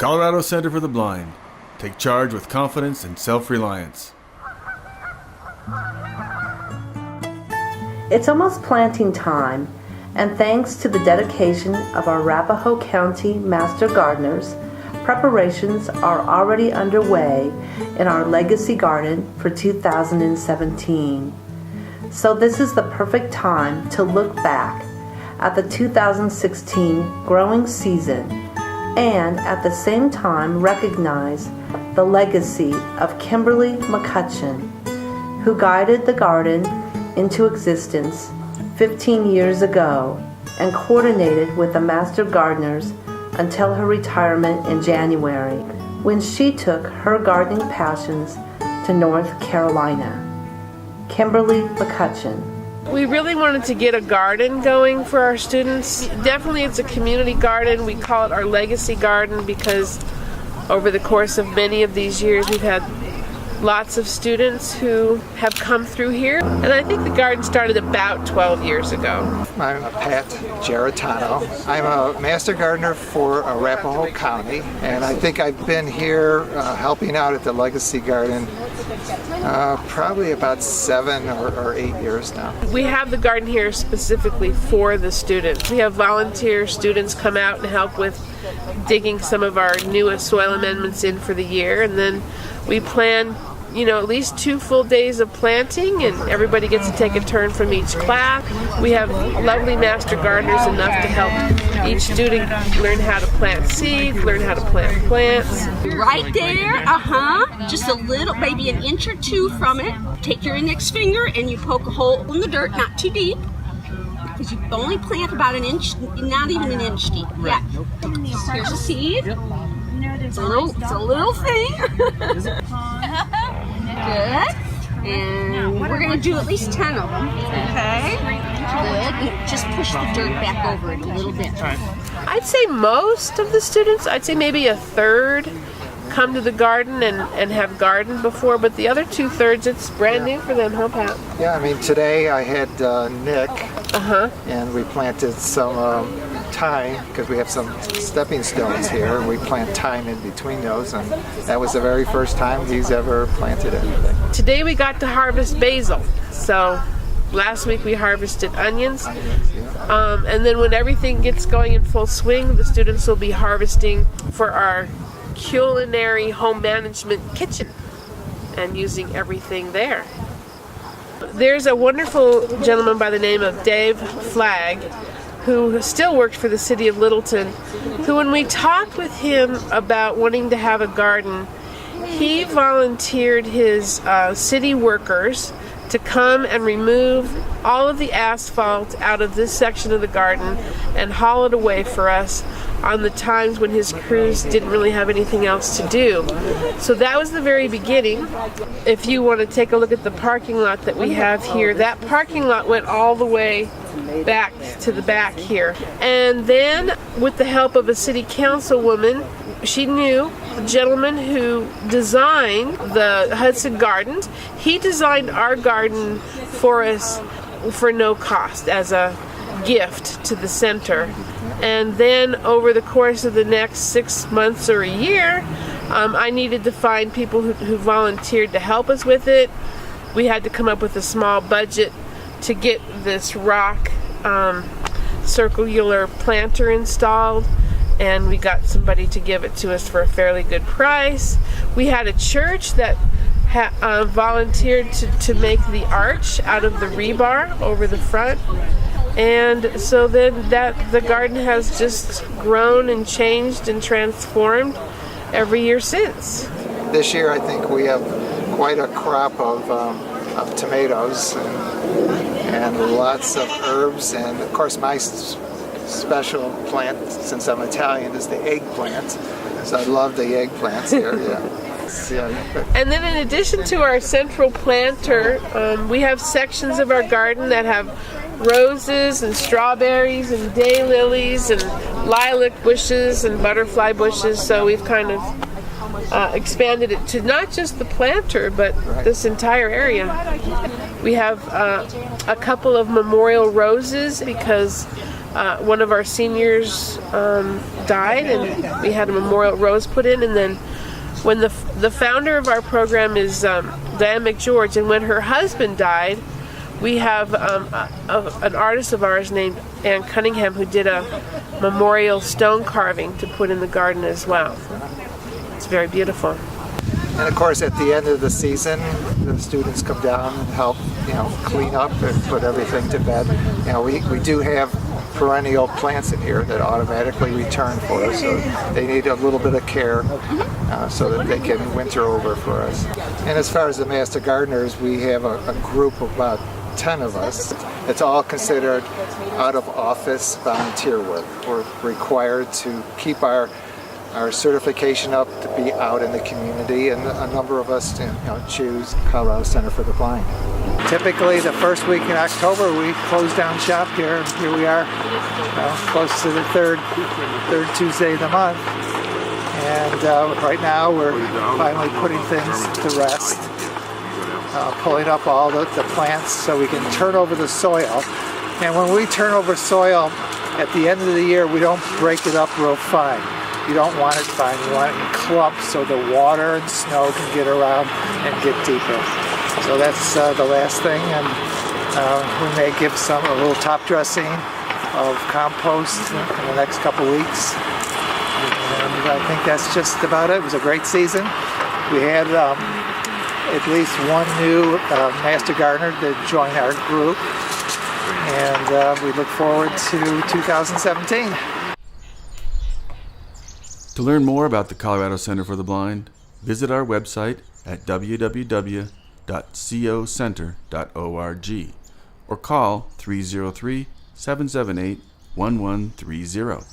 Colorado Center for the Blind. Take charge with confidence and self-reliance. It's almost planting time, and thanks to the dedication of our Arapahoe County Master Gardeners, preparations are already underway in our Legacy Garden for 2017. So this is the perfect time to look back at the 2016 growing season and at the same time recognize the legacy of Kimberley McCutcheon, who guided the garden into existence 15 years ago and coordinated with the Master Gardeners until her retirement in January, when she took her gardening passions to North Carolina. Kimberley McCutcheon. We really wanted to get a garden going for our students. Definitely it's a community garden. We call it our legacy garden because over the course of many of these years we've had lots of students who have come through here. And I think the garden started about 12 years ago. I'm Pat Geritano. I'm a master gardener for Arapahoe County, and I think I've been here helping out at the Legacy Garden probably about 7 or 8 years now. We have the garden here specifically for the students. We have volunteer students come out and help with digging some of our newest soil amendments in for the year, and then we plan at least 2 full days of planting, and everybody gets to take a turn from each class. We have lovely master gardeners enough to help each student learn how to plant seeds, learn how to plant plants. Right there, just a little, maybe an inch or 2 from it. Take your index finger and you poke a hole in the dirt, not too deep, because you only plant about an inch, not even an inch deep. Yeah. Here's a seed. It's a little thing. Good. And we're going to do at least 10 of them. Okay. Good. And just push the dirt back over it a little bit. I'd say most of the students, I'd say maybe a third, come to the garden and have gardened before, but the other 2/3, it's brand new for them, huh, Pat? Yeah, I mean, today I had Nick, and we planted some thyme, because we have some stepping stones here, and we plant thyme in between those, and that was the very first time he's ever planted anything. Today we got to harvest basil. So last week we harvested onions, and then when everything gets going in full swing, the students will be harvesting for our culinary home management kitchen and using everything there. There's a wonderful gentleman by the name of Dave Flagg, who still worked for the city of Littleton, who when we talked with him about wanting to have a garden, he volunteered his city workers to come and remove all of the asphalt out of this section of the garden and haul it away for us on the times when his crews didn't really have anything else to do. So that was the very beginning. If you want to take a look at the parking lot that we have here, that parking lot went all the way back to the back here. And then with the help of a city councilwoman, she knew the gentleman who designed the Hudson Gardens. He designed our garden for us for no cost as a gift to the center. And then over the course of the next 6 months or a year, I needed to find people who volunteered to help us with it. We had to come up with a small budget to get this rock circular planter installed, and we got somebody to give it to us for a fairly good price. We had a church that volunteered to make the arch out of the rebar over the front. And so then the garden has just grown and changed and transformed every year since. This year I think we have quite a crop of tomatoes and lots of herbs, and of course my special plant, since I'm Italian, is the eggplant. So I love the eggplants here. And then in addition to our central planter, we have sections of our garden that have roses and strawberries and daylilies and lilac bushes and butterfly bushes. So we've kind of expanded it to not just the planter, but this entire area. We have a couple of memorial roses because one of our seniors died, and we had a memorial rose put in. And then when the founder of our program is Diane McGeorge, and when her husband died, we have an artist of ours named Ann Cunningham who did a memorial stone carving to put in the garden as well. It's very beautiful. And of course, at the end of the season, the students come down and help, clean up and put everything to bed. We do have perennial plants in here that automatically return for us, so they need a little bit of care so that they can winter over for us. And as far as the Master Gardeners, we have a group of about 10 of us. It's all considered out-of-office volunteer work. We're required to keep our certification up to be out in the community, and a number of us choose Colorado Center for the Blind. Typically the first week in October we close down shop here, and here we are close to the third Tuesday of the month, and right now we're finally putting things to rest, pulling up all the plants so we can turn over the soil. And when we turn over soil at the end of the year, we don't break it up real fine. You don't want it fine, you want it in clumps so the water and snow can get around and get deeper. So that's the last thing, and we may give a little top dressing of compost in the next couple weeks. And I think that's just about it. It was a great season. We had at least one new Master Gardener to join our group, and we look forward to 2017. To learn more about the Colorado Center for the Blind, visit our website at www.cocenter.org or call 303-778-1130.